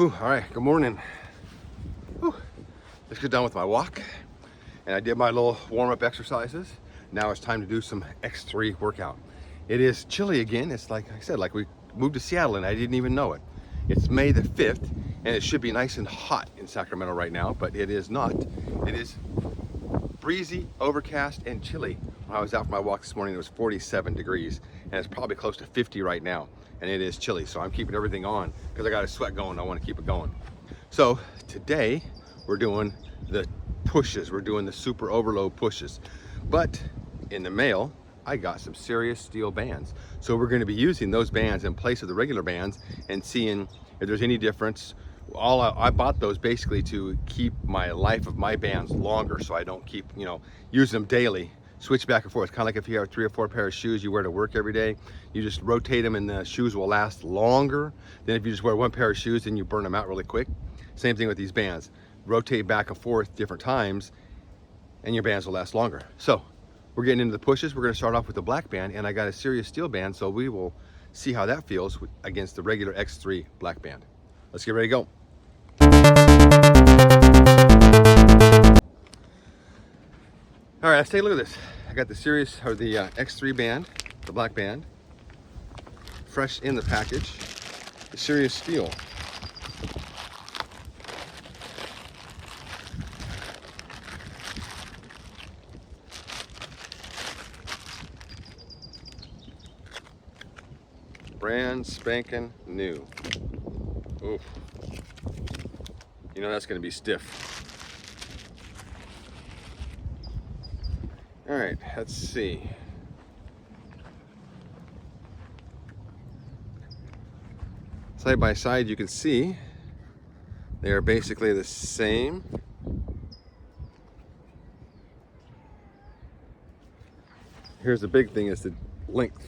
All right, good morning. Whew. Just got done with my walk and I did my little warm-up exercises. Now it's time to do some X3 workout. It is chilly again. It's like I said, like we moved to Seattle and I didn't even know it. It's May the 5th and it should be nice and hot in Sacramento right now, but it is not. It is breezy, overcast, and chilly. When I was out for my walk this morning, it was 47 degrees and it's probably close to 50 right now. And it is chilly, so I'm keeping everything on because I got a sweat going. I want to keep it going. So today we're doing the pushes. We're doing the super overload pushes. But in the mail, I got some serioussteel bands. So we're going to be using those bands in place of the regular bands and seeing if there's any difference. I bought those basically to keep my life of my bands longer, so I don't keep, using them daily. Switch back and forth. Kind of like if you have 3 or 4 pairs of shoes you wear to work every day, you just rotate them and the shoes will last longer than if you just wear 1 pair of shoes and you burn them out really quick. Same thing with these bands. Rotate back and forth different times and your bands will last longer. So we're getting into the pushes. We're going to start off with the black band, and I got a serioussteel band, so we will see how that feels against the regular X3 black band. Let's get ready to go. All right, let's take a look at this. I got the X3 band, the black band, fresh in the package, the serioussteel. Brand spanking new. Oof. You know that's gonna be stiff. All right, let's see. Side by side, you can see they are basically the same. Here's the big thing, is the length.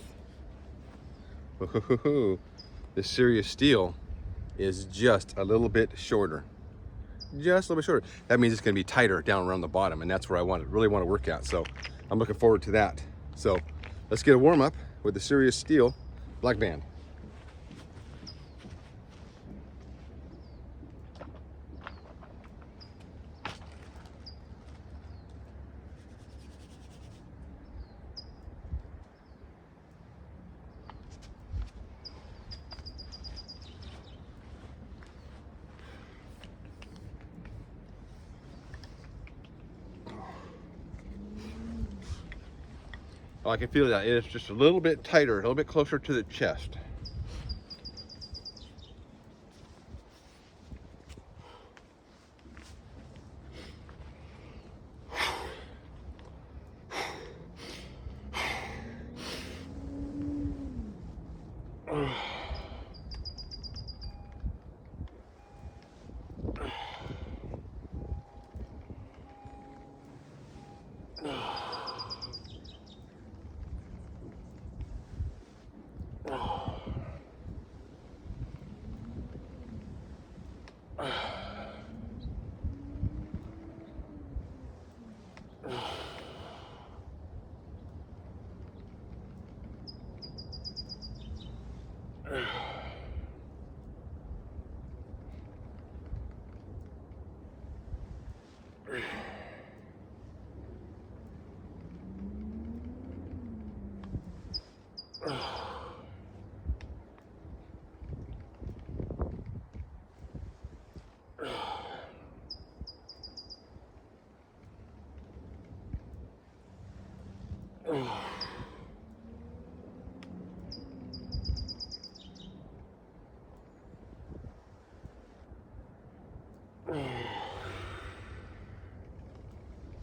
The serioussteel is just a little bit shorter. Just a little bit shorter. That means it's going to be tighter down around the bottom, and that's where I really want to work at. So I'm looking forward to that. So let's get a warm up with the serioussteel black band. Oh, I can feel that it's just a little bit tighter, a little bit closer to the chest.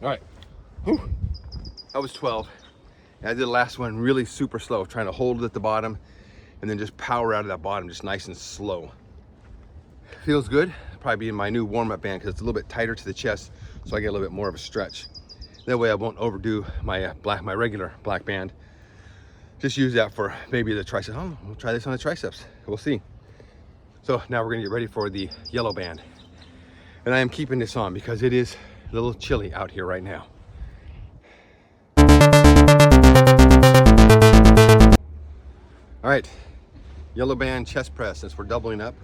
All right, whew. That was 12. And I did the last one really super slow, trying to hold it at the bottom and then just power out of that bottom, just nice and slow. Feels good. Probably be in my new warm-up band because it's a little bit tighter to the chest, so I get a little bit more of a stretch. That way I won't overdo my regular black band. Just use that for maybe the triceps. Oh, we'll try this on the triceps. We'll see. So now we're gonna get ready for the yellow band. And I am keeping this on because it is a little chilly out here right now. All right, yellow band chest press, since we're doubling up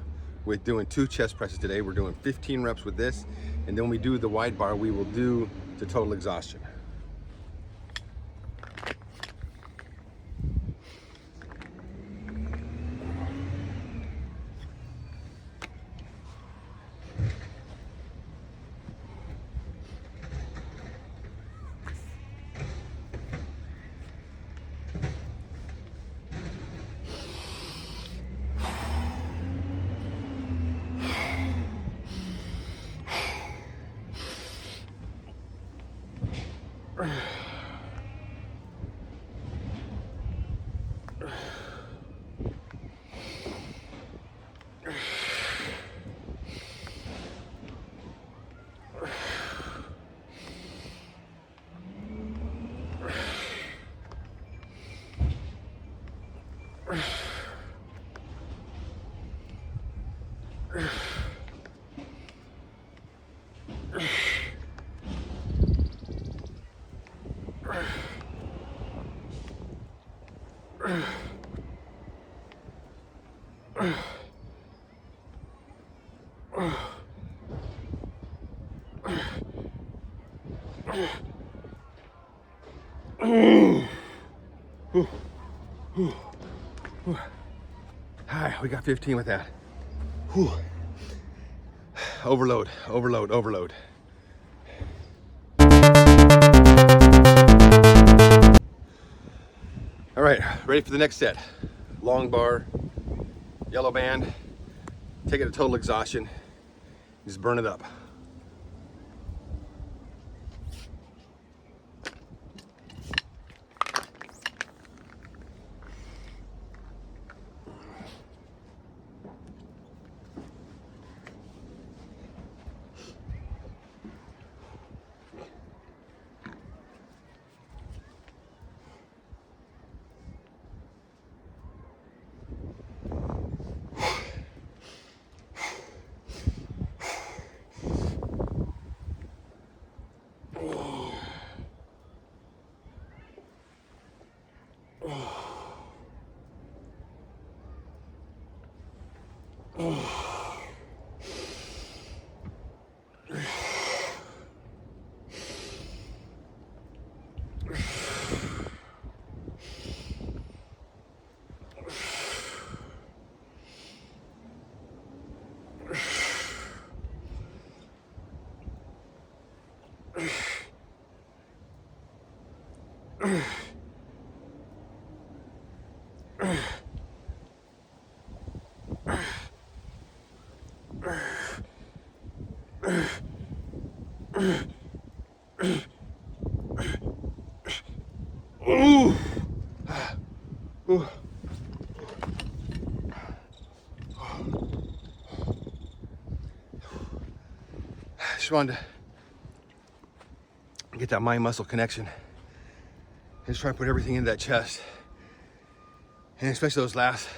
with doing 2 chest presses today. We're doing 15 reps with this, and then when we do the wide bar, we will do to total exhaustion. All right, we got 15 with that. Whew. Overload, overload, overload. All right, ready for the next set. Long bar, yellow band, take it to total exhaustion, just burn it up. Ooh. Ooh. Just wanted to get that mind muscle connection. Just try to put everything into that chest. And especially those last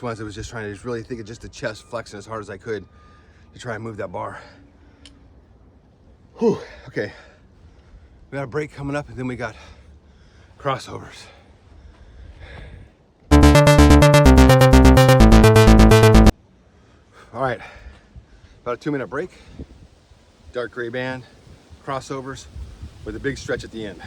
ones, I was just trying to really think of just the chest flexing as hard as I could to try and move that bar. Whew. Okay. We got a break coming up, and then we got crossovers. All right, about a 2-minute break. Dark gray band, crossovers with a big stretch at the end.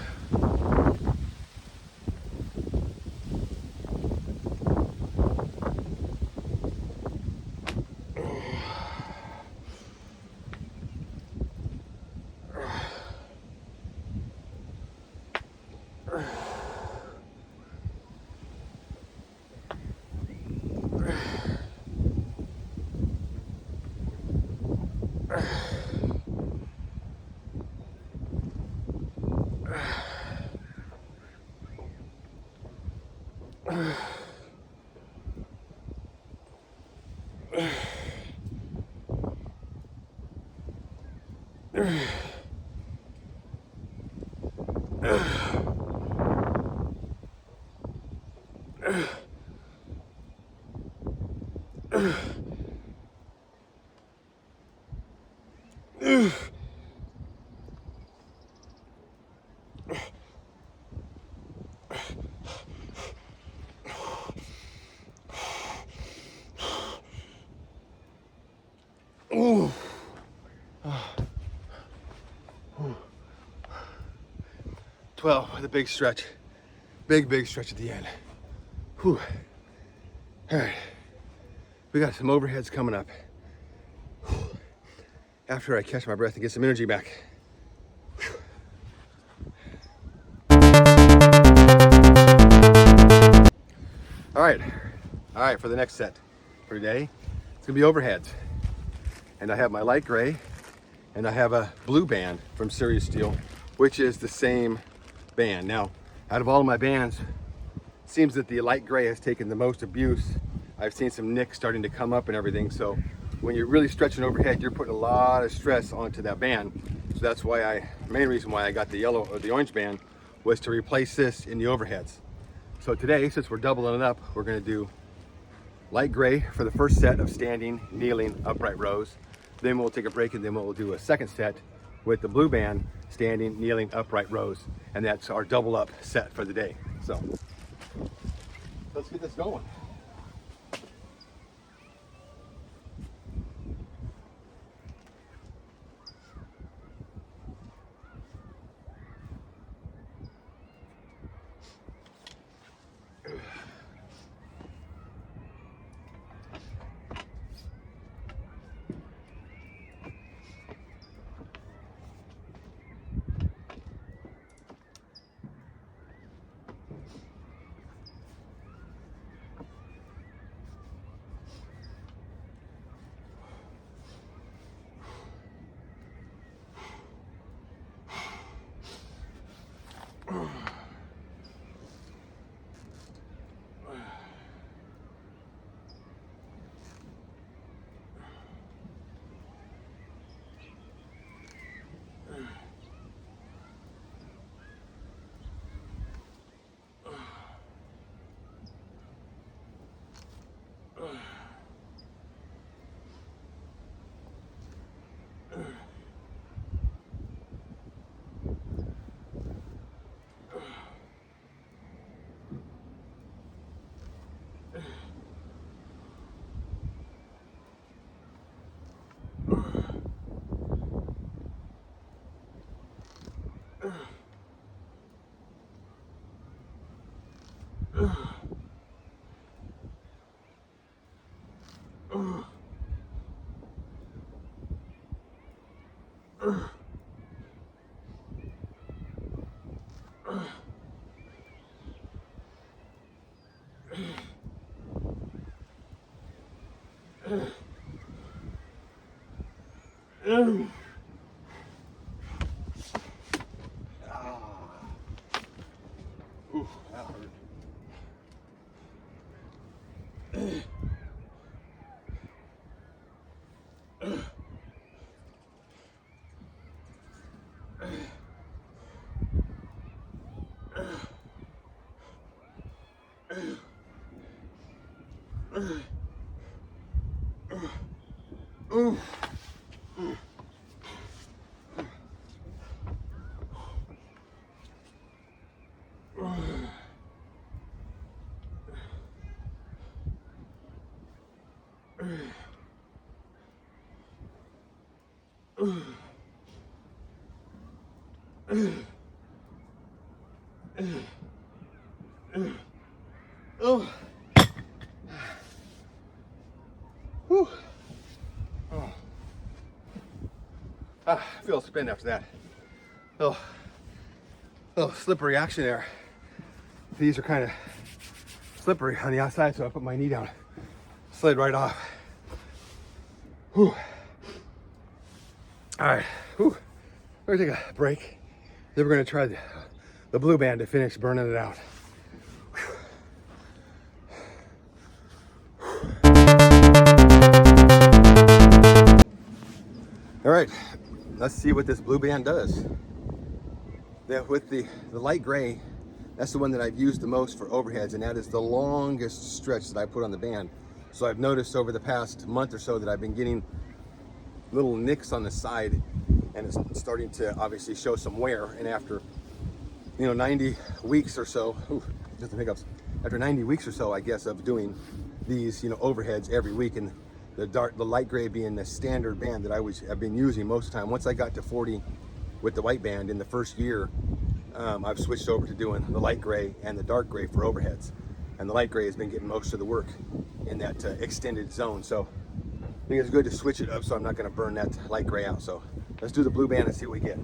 12 with a big stretch. Big stretch at the end. Whew. All right, we got some overheads coming up. Whew. After I catch my breath and get some energy back. Whew. All right, for the next set for today, it's gonna be overheads. And I have my light gray, and I have a blue band from serioussteel, which is the same band. Now, out of all of my bands, it seems that the light gray has taken the most abuse. I've seen some nicks starting to come up and everything. So when you're really stretching overhead, you're putting a lot of stress onto that band. So that's why main reason why I got the yellow or the orange band was to replace this in the overheads. So today, since we're doubling it up, we're gonna do light gray for the first set of standing, kneeling, upright rows. Then we'll take a break, and then we'll do a second set with the blue band, standing, kneeling, upright rows. And that's our double up set for the day. So let's get this going. Ooh, that hurt. Oh. Whew. Oh. I feel spin after that. Little slippery action there. These are kind of slippery on the outside, so I put my knee down. Slid right off. Whew. All right, whew. We're gonna take a break. Then we're gonna try the blue band to finish burning it out. All right, let's see what this blue band does. With the light gray, that's the one that I've used the most for overheads, and that is the longest stretch that I put on the band. So I've noticed over the past month or so that I've been getting little nicks on the side, and it's starting to obviously show some wear. And after 90 weeks or so, just the hiccups. After 90 weeks or so, I guess, of doing these overheads every week, and the light gray being the standard band that I've been using most of the time. Once I got to 40 with the white band in the first year, I've switched over to doing the light gray and the dark gray for overheads. And the light gray has been getting most of the work in that extended zone. So I think it's good to switch it up so I'm not gonna burn that light gray out. So let's do the blue band and see what we get.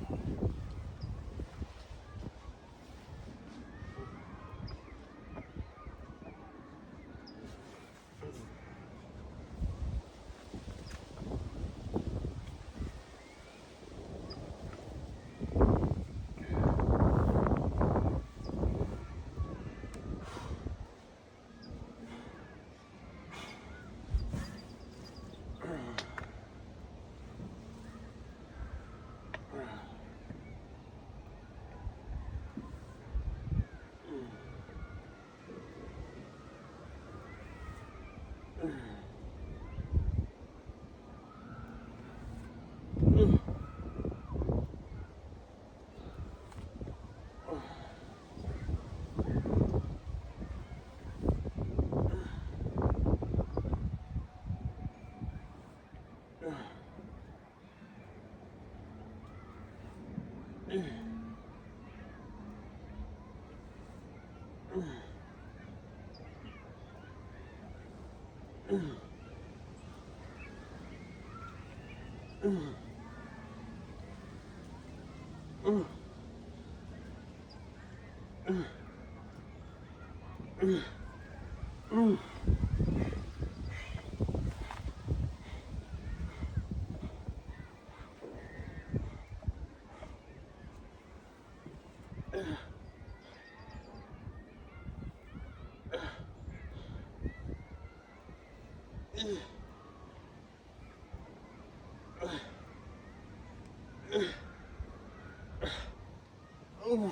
Ooh,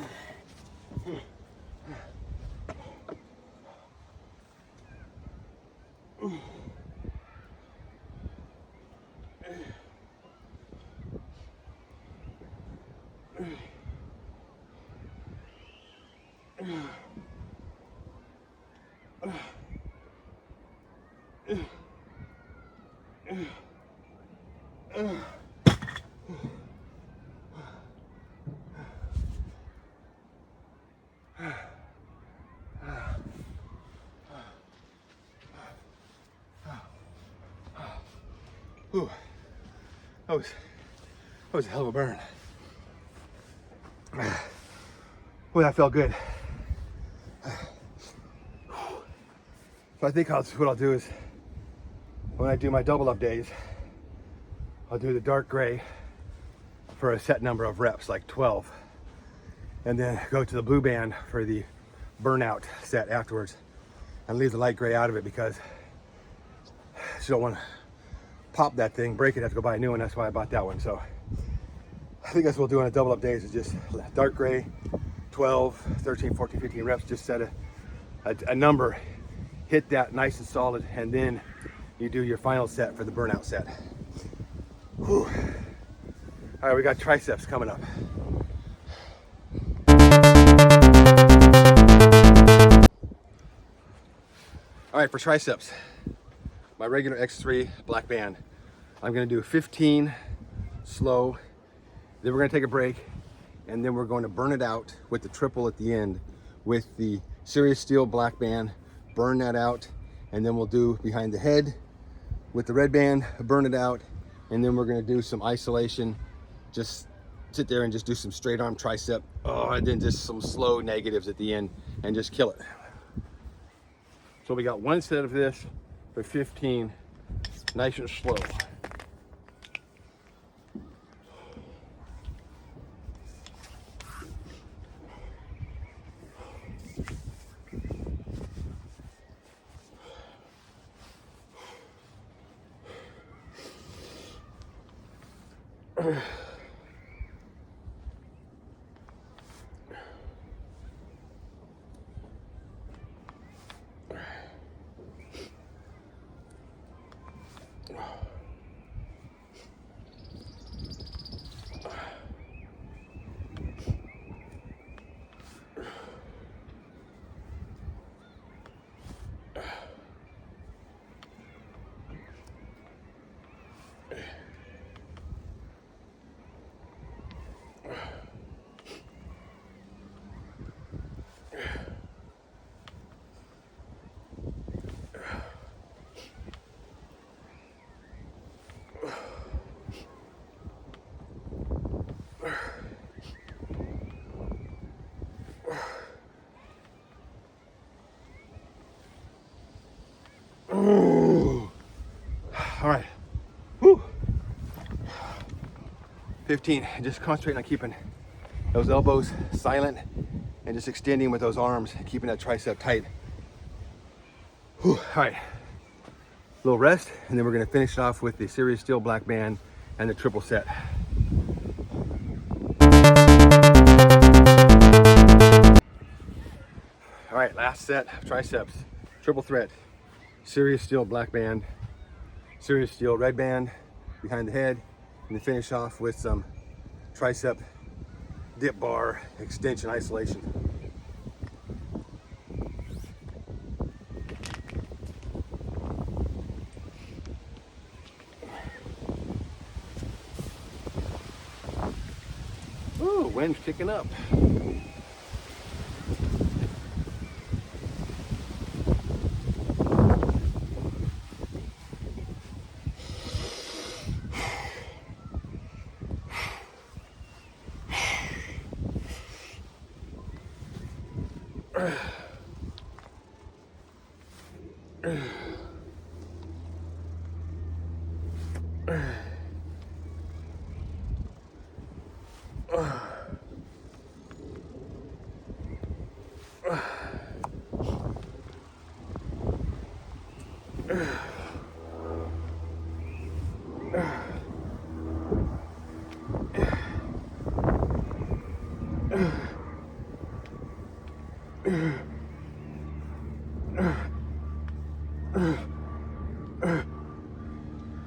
that was a hell of a burn. Boy, that felt good. So I think what I'll do is, when I do my double up days, I'll do the dark gray for a set number of reps, like 12, and then go to the blue band for the burnout set afterwards, and leave the light gray out of it because you don't want to pop that thing, break it, have to go buy a new one. That's why I bought that one. So I think that's what we'll do on a double up days, is just dark gray, 12, 13, 14, 15 reps, just set a number, hit that nice and solid, and then you do your final set for the burnout set. Whew. All right, we got triceps coming up. All right, for triceps, my regular X3 black band, I'm gonna do 15 slow, then we're gonna take a break, and then we're going to burn it out with the triple at the end with the serioussteel black band, burn that out, and then we'll do behind the head with the red band, burn it out, and then we're gonna do some isolation, just sit there and just do some straight arm tricep, and then just some slow negatives at the end and just kill it. So we got one set of this for 15, nice and slow. Ooh. All right. Woo. 15. Just concentrating on keeping those elbows silent and just extending with those arms and keeping that tricep tight. Whew. All right. Little rest, and then we're going to finish it off with the serioussteel black band and the triple set. All right, last set of triceps, triple threat, serioussteel black band, serioussteel red band behind the head, and then finish off with some tricep dip bar extension isolation. Ooh, wind's kicking up.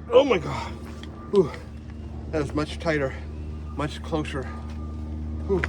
Oh my God. Ooh, that was much tighter, much closer. Ooh.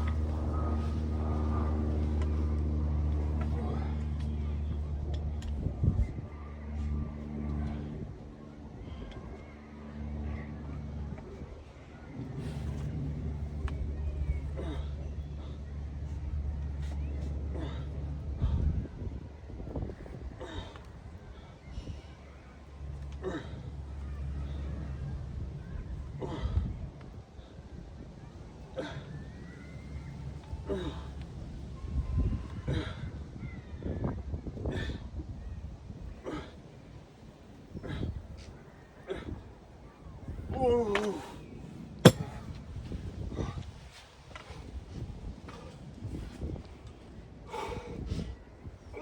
Ooh.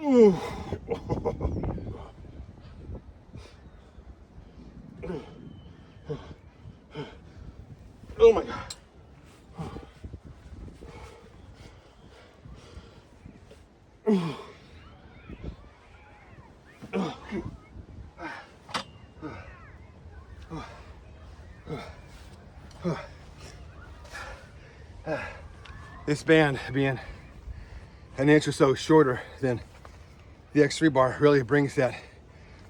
Ooh. Oh my God. This band being an inch or so shorter than the X3 bar really brings that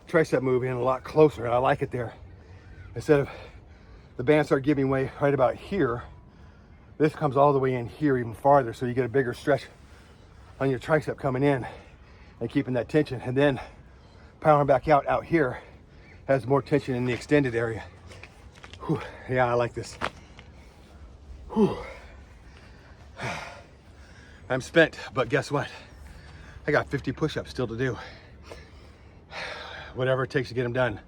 tricep move in a lot closer, and I like it there. Instead of the band start giving way right about here, this comes all the way in here even farther, so you get a bigger stretch on your tricep coming in and keeping that tension, and then powering back out here has more tension in the extended area. Whew. Yeah, I like this. Whew. I'm spent, but guess what? I got 50 push-ups still to do. Whatever it takes to get them done.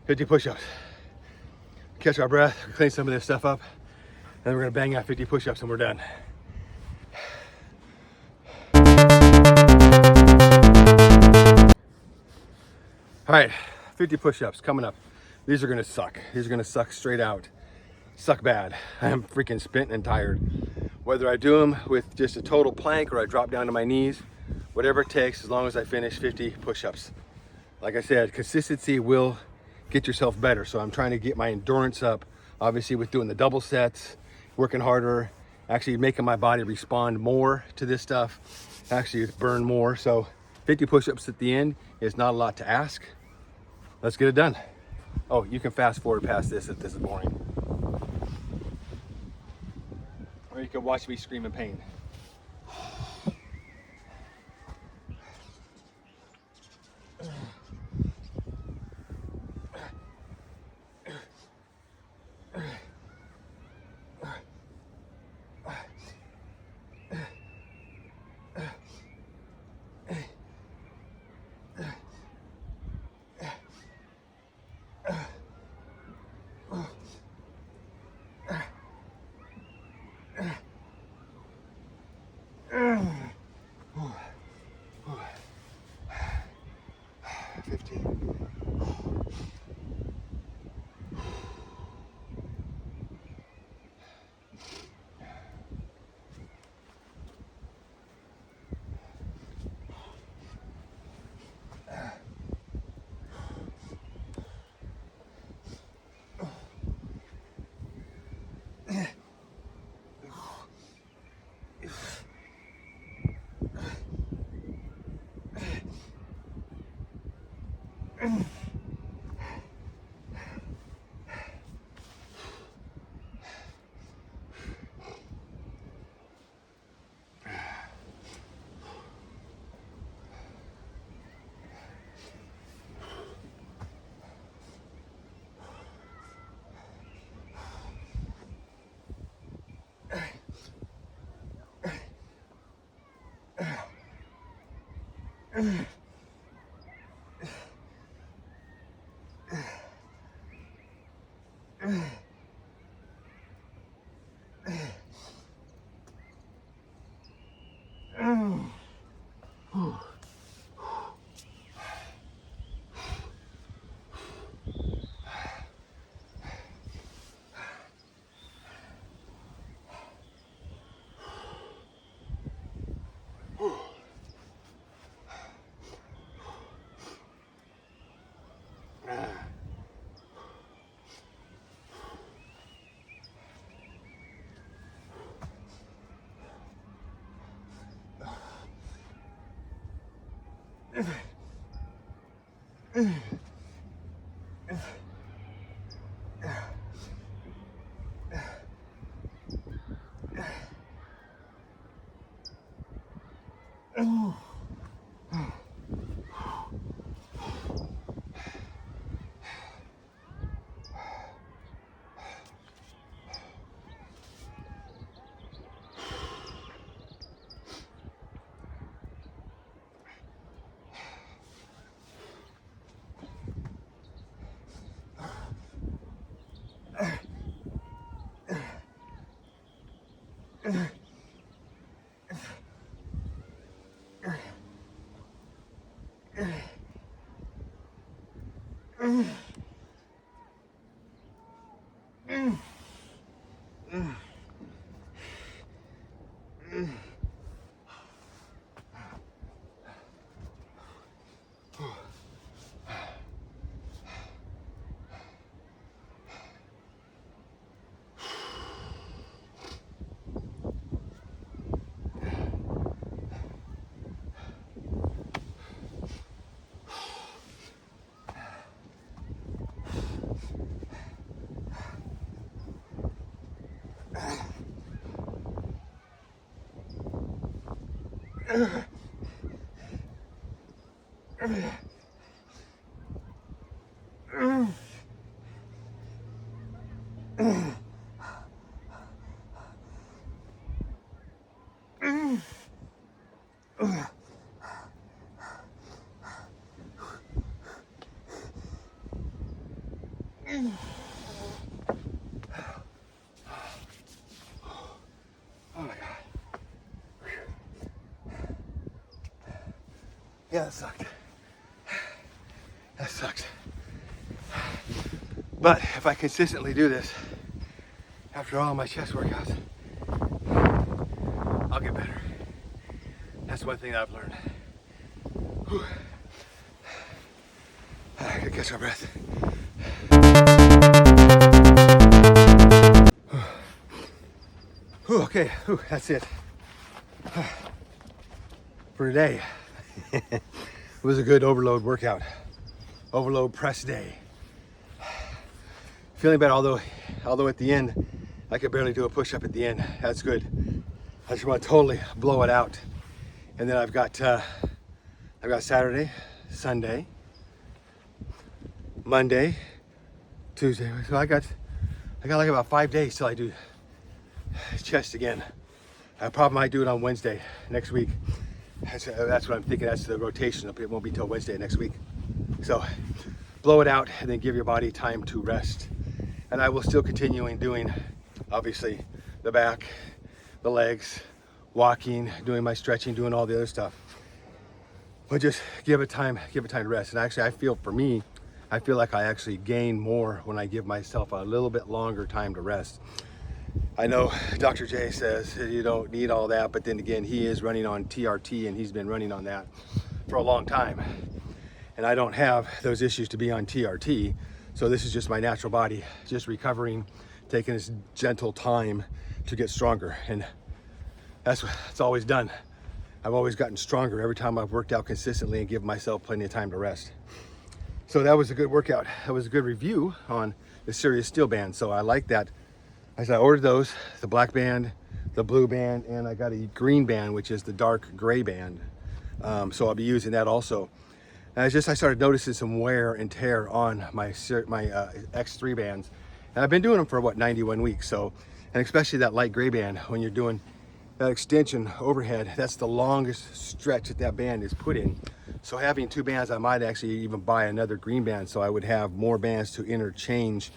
50 push-ups. Catch our breath, clean some of this stuff up, and then we're gonna bang out 50 push-ups and we're done. All right, 50 push-ups coming up. These are gonna suck. These are gonna suck straight out. Suck bad. I'm freaking spent and tired. Whether I do them with just a total plank or I drop down to my knees, whatever it takes, as long as I finish 50 push-ups. Like I said, consistency will get yourself better. So I'm trying to get my endurance up, obviously with doing the double sets, working harder, actually making my body respond more to this stuff, actually burn more. So 50 push-ups at the end is not a lot to ask. Let's get it done. Oh, you can fast forward past this if this is boring. Or you can watch me scream in pain. Oh my God. Yeah, that sucked. That sucked. But if I consistently do this, after all my chest workouts, I'll get better. That's one thing I've learned. Whew. I gotta catch my breath. Whew, okay, whew, that's it for today. It was a good overload workout, overload press day. Feeling bad, although at the end I could barely do a push-up at the end. That's good. I just want to totally blow it out. And then I've got Saturday, Sunday, Monday, Tuesday. So I got like about 5 days till I do chest again. I probably might do it on Wednesday next week. That's what I'm thinking. That's the rotation. It won't be till Wednesday next week. So blow it out and then give your body time to rest. And I will still continuing doing, obviously, the back, the legs, walking, doing my stretching, doing all the other stuff. But just give it time to rest. And actually, I feel like I actually gain more when I give myself a little bit longer time to rest. I know Dr. J says you don't need all that, but then again, he is running on TRT and he's been running on that for a long time. And I don't have those issues to be on TRT. So this is just my natural body, just recovering, taking its gentle time to get stronger. And that's what it's always done. I've always gotten stronger every time I've worked out consistently and give myself plenty of time to rest. So that was a good workout. That was a good review on the serioussteel band. So I like that. I ordered those, the black band, the blue band, and I got a green band, which is the dark gray band. So I'll be using that also. And I started noticing some wear and tear on my X3 bands. And I've been doing them for what, 91 weeks. So, and especially that light gray band, when you're doing that extension overhead, that's the longest stretch that band is put in. So having two bands, I might actually even buy another green band so I would have more bands to interchange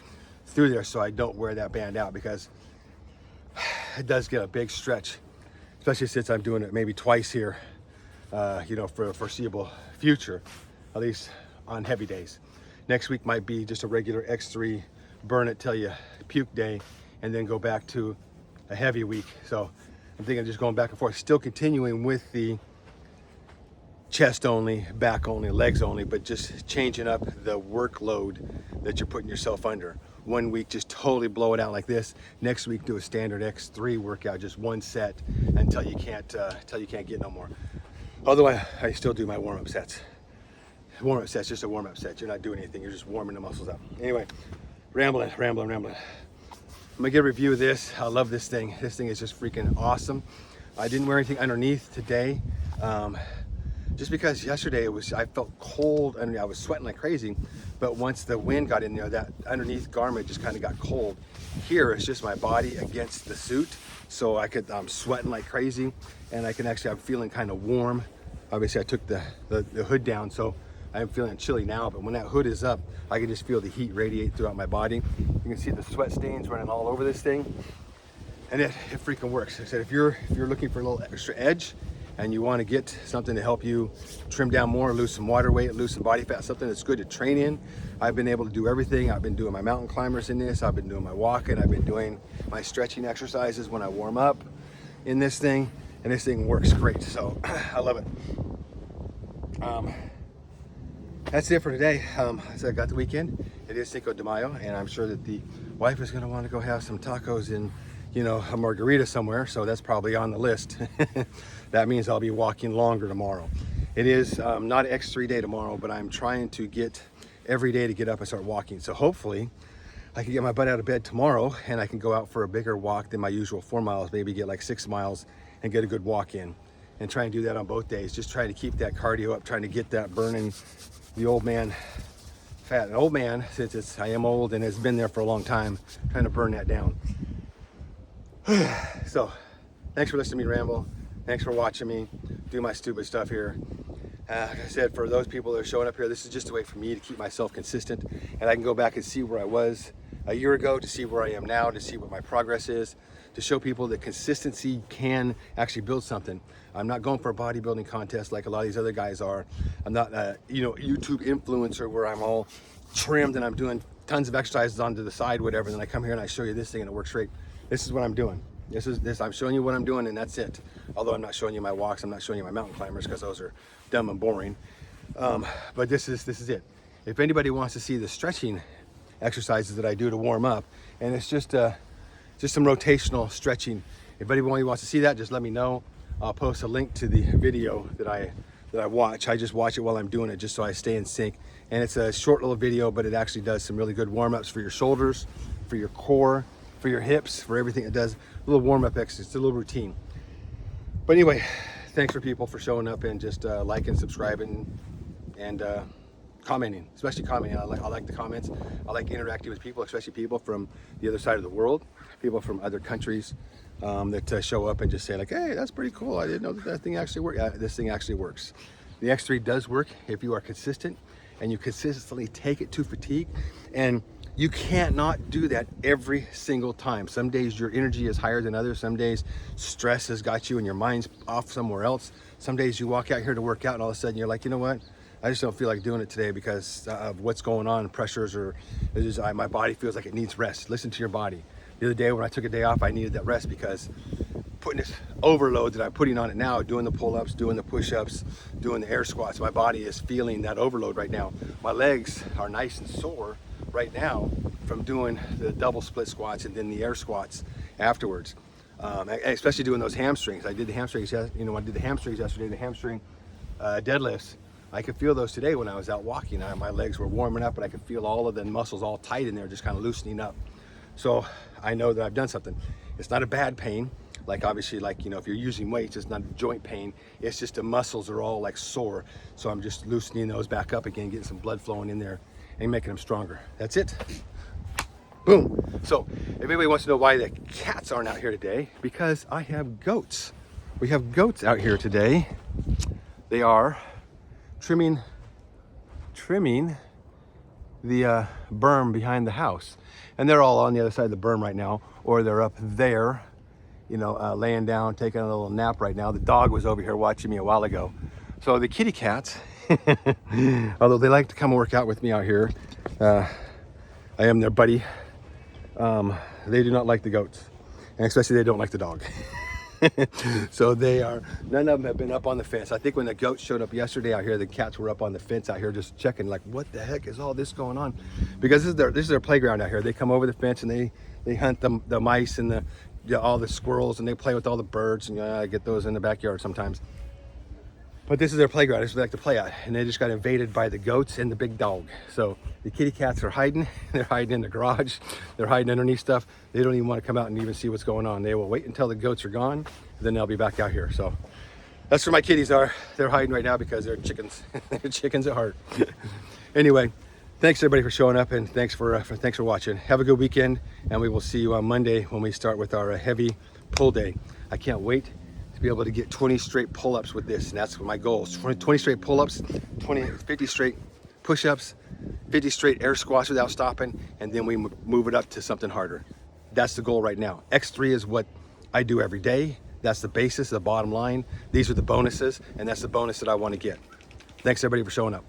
through there so I don't wear that band out, because it does get a big stretch, especially since I'm doing it maybe twice here, you know, for a foreseeable future, at least on heavy days. Next week might be just a regular X3, burn it till you puke day, and then go back to a heavy week. So I'm thinking of just going back and forth, still continuing with the chest only, back only, legs only, but just changing up the workload that you're putting yourself under. One week just totally blow it out like this. Next week do a standard X3 workout, just one set until you can't get no more. Although I still do my warm-up sets. Warm-up sets, just a warm-up set. You're not doing anything, you're just warming the muscles up. Anyway, rambling. I'm gonna get a review of this. I love this thing. This thing is just freaking awesome. I didn't wear anything underneath today. Just because yesterday I felt cold and I was sweating like crazy, but once the wind got in there, that underneath garment just kind of got cold. Here it's just my body against the suit, so I'm sweating like crazy, and I'm feeling kind of warm. Obviously I took the hood down, so I'm feeling chilly now, but when that hood is up, I can just feel the heat radiate throughout my body. You can see the sweat stains running all over this thing, and it freaking works. Like I said, if you're looking for a little extra edge, and you want to get something to help you trim down more, lose some water weight, lose some body fat, something that's good to train in. I've been able to do everything. I've been doing my mountain climbers in this. I've been doing my walking. I've been doing my stretching exercises when I warm up in this thing, and this thing works great. So I love it. That's it for today. So I got the weekend. It is Cinco de Mayo, and I'm sure that the wife is going to want to go have some tacos in, you know, a margarita somewhere, so that's probably on the list. That means I'll be walking longer tomorrow. It is not X3 day tomorrow, but I'm trying to get every day to get up and start walking. So hopefully I can get my butt out of bed tomorrow and I can go out for a bigger walk than my usual 4 miles, maybe get like 6 miles and get a good walk in, and try and do that on both days. Just trying to keep that cardio up, trying to get that burning the old man fat. An old man, since I am old and has been there for a long time, trying to burn that down. So thanks for listening to me ramble. Thanks for watching me do my stupid stuff here. Like I said, for those people that are showing up here, this is just a way for me to keep myself consistent, and I can go back and see where I was a year ago, to see where I am now, to see what my progress is, to show people that consistency can actually build something. I'm not going for a bodybuilding contest like a lot of these other guys are. I'm not a YouTube influencer where I'm all trimmed and I'm doing tons of exercises onto the side, whatever, and then I come here and I show you this thing and it works great. This is what I'm doing. I'm showing you what I'm doing, and that's it. Although I'm not showing you my walks, I'm not showing you my mountain climbers, because those are dumb and boring. But this is it. If anybody wants to see the stretching exercises that I do to warm up, and it's just some rotational stretching. If anybody wants to see that, just let me know. I'll post a link to the video that I watch. I just watch it while I'm doing it, just so I stay in sync. And it's a short little video, but it actually does some really good warm-ups for your shoulders, for your core, for your hips, for everything. It does a little warm-up exercise. It's a little routine. But anyway, thanks for people for showing up and just liking, subscribing, and commenting, especially commenting. I like the comments. I like interacting with people, especially people from the other side of the world, people from other countries that show up and just say like, hey, that's pretty cool. I didn't know that thing actually worked. This thing actually works. The X3 does work if you are consistent and you consistently take it to fatigue. And you can't not do that every single time. Some days your energy is higher than others. Some days stress has got you and your mind's off somewhere else. Some days you walk out here to work out and all of a sudden you're like, you know what? I just don't feel like doing it today because of what's going on, pressures, or my body feels like it needs rest. Listen to your body. The other day when I took a day off, I needed that rest because putting this overload that I'm putting on it now, doing the pull-ups, doing the push-ups, doing the air squats, my body is feeling that overload right now. My legs are nice and sore right now from doing the double split squats and then the air squats afterwards, especially doing those hamstrings. I did the hamstrings, I did the hamstrings yesterday, the hamstring deadlifts. I could feel those today when I was out walking. My legs were warming up, but I could feel all of the muscles all tight in there, just kind of loosening up. So I know that I've done something. It's not a bad pain. Like obviously, like, you know, if you're using weights, it's not a joint pain. It's just the muscles are all like sore. So I'm just loosening those back up again, getting some blood flowing in there and making them stronger. That's it. Boom. So if anybody wants to know why the cats aren't out here today, because I have goats. We have goats out here today. They are trimming the berm behind the house. And they're all on the other side of the berm right now, or they're up there, you know, laying down, taking a little nap right now. The dog was over here watching me a while ago. So the kitty cats, although they like to come work out with me out here, I am their buddy. They do not like the goats, and especially they don't like the dog. So none of them have been up on the fence. I think when the goats showed up yesterday out here, the cats were up on the fence out here just checking, like, what the heck is all this going on? Because this is their playground out here. They come over the fence and they hunt the mice and all the squirrels, and they play with all the birds, and I get those in the backyard sometimes. But this is their playground. This is what they like to play at. And they just got invaded by the goats and the big dog. So the kitty cats are hiding. They're hiding in the garage. They're hiding underneath stuff. They don't even want to come out and even see what's going on. They will wait until the goats are gone, and then they'll be back out here. So that's where my kitties are. They're hiding right now because they're chickens. They're chickens at heart. Anyway, thanks everybody for showing up, and thanks for watching. Have a good weekend, and we will see you on Monday when we start with our heavy pull day. I can't wait to be able to get 20 straight pull-ups with this, and that's my goal. 20 straight pull-ups, 50 straight push-ups, 50 straight air squats without stopping, and then we move it up to something harder. That's the goal right now. X3 is what I do every day. That's the basis, the bottom line. These are the bonuses, and that's the bonus that I want to get. Thanks everybody for showing up.